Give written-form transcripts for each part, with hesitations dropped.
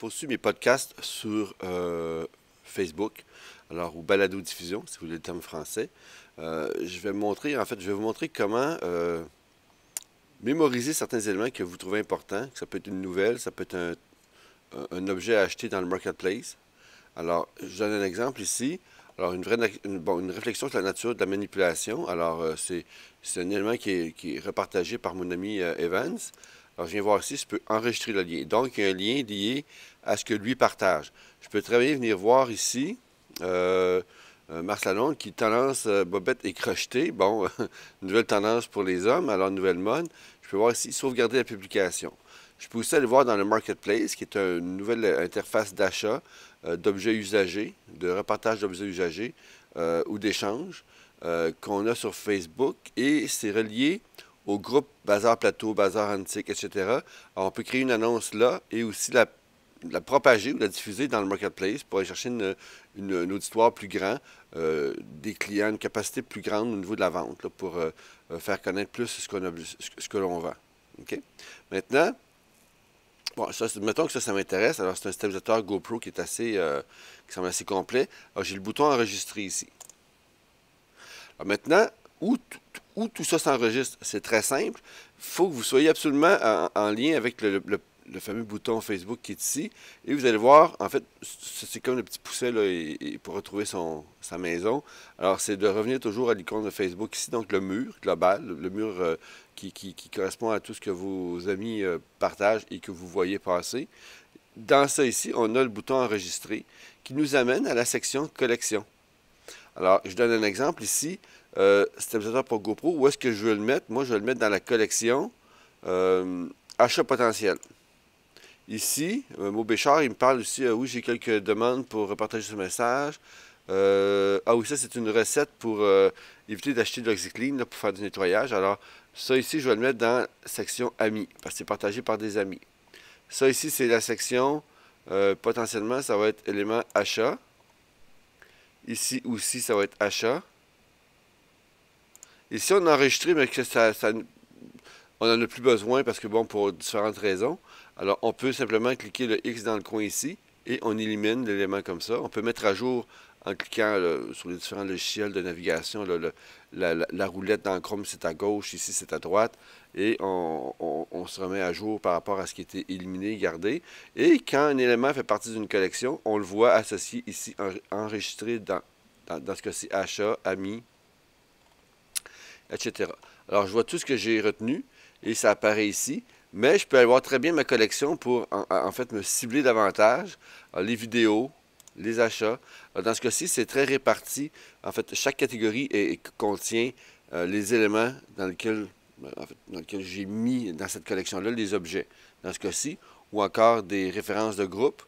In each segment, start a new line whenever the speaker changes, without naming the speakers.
poursuis mes podcasts sur Facebook, alors ou balado-diffusion, si vous voulez le terme français. Je vais vous montrer comment mémoriser certains éléments que vous trouvez importants. Ça peut être une nouvelle, ça peut être un objet à acheter dans le marketplace. Alors, je vous donne un exemple ici. Alors, une réflexion sur la nature de la manipulation. Alors, c'est un élément qui est repartagé par mon ami Evans. Alors, je viens voir ici, je peux enregistrer le lien. Donc, il y a un lien lié à ce que lui partage. Je peux très bien venir voir ici Marc Lalonde qui tendance bobette et crochetée. Bon, nouvelle tendance pour les hommes, alors nouvelle mode. Je peux voir ici sauvegarder la publication. Je peux aussi aller voir dans le Marketplace, qui est une nouvelle interface d'achat d'objets usagés, de repartage d'objets usagés ou d'échange qu'on a sur Facebook. Et c'est relié au groupe Bazar Plateau, Bazar Antique, etc. Alors, on peut créer une annonce là et aussi la propager ou la diffuser dans le Marketplace pour aller chercher une auditoire plus grand, des clients, une capacité plus grande au niveau de la vente, là, pour faire connaître plus ce que l'on vend. OK? Maintenant, bon, mettons que ça m'intéresse. Alors, c'est un stabilisateur GoPro qui semble assez complet. Alors, j'ai le bouton enregistrer ici. Alors, maintenant, où tout ça s'enregistre? C'est très simple. Il faut que vous soyez absolument en lien avec le fameux bouton Facebook qui est ici. Et vous allez voir, en fait, c'est comme le petit pouce là, pour retrouver sa maison. Alors, c'est de revenir toujours à l'icône de Facebook ici, donc le mur global, le mur qui correspond à tout ce que vos amis partagent et que vous voyez passer. Dans ça ici, on a le bouton enregistrer qui nous amène à la section collection. Alors, je donne un exemple ici. Stabilisateur pour GoPro, où est-ce que je veux le mettre? Moi, je vais le mettre dans la collection achat potentiel. Ici, Mo Béchard, il me parle aussi, oui, j'ai quelques demandes pour partager ce message. Ah oui, ça, c'est une recette pour éviter d'acheter de l'OxyClean pour faire du nettoyage. Alors, ça ici, je vais le mettre dans la section Amis, parce que c'est partagé par des amis. Ça ici, c'est la section, potentiellement, ça va être élément achat. Ici aussi, ça va être achat. Ici, on a enregistré, mais que on n'en a plus besoin parce que, bon, pour différentes raisons. Alors, on peut simplement cliquer le X dans le coin ici et on élimine l'élément comme ça. On peut mettre à jour en cliquant sur les différents logiciels de navigation. La roulette dans Chrome, c'est à gauche, ici, c'est à droite. Et on se remet à jour par rapport à ce qui était éliminé, gardé. Et quand un élément fait partie d'une collection, on le voit associé ici, enregistré dans ce cas-ci, achat, amis, etc. Alors, je vois tout ce que j'ai retenu et ça apparaît ici. Mais je peux avoir très bien ma collection pour, en fait, me cibler davantage. Alors, les vidéos, les achats. Alors, dans ce cas-ci, c'est très réparti. En fait, chaque catégorie contient les éléments dans lesquels j'ai mis dans cette collection-là les objets. Dans ce cas-ci, ou encore des références de groupe,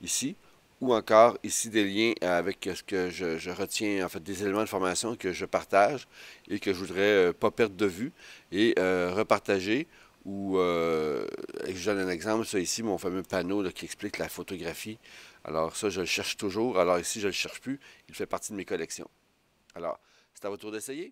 ici, ou encore ici des liens avec ce que je retiens, en fait, des éléments de formation que je partage et que je voudrais pas perdre de vue et repartager. Ou, je donne un exemple, ça ici, mon fameux panneau là, qui explique la photographie. Alors ça, je le cherche toujours. Alors ici, je ne le cherche plus. Il fait partie de mes collections. Alors, c'est à votre tour d'essayer.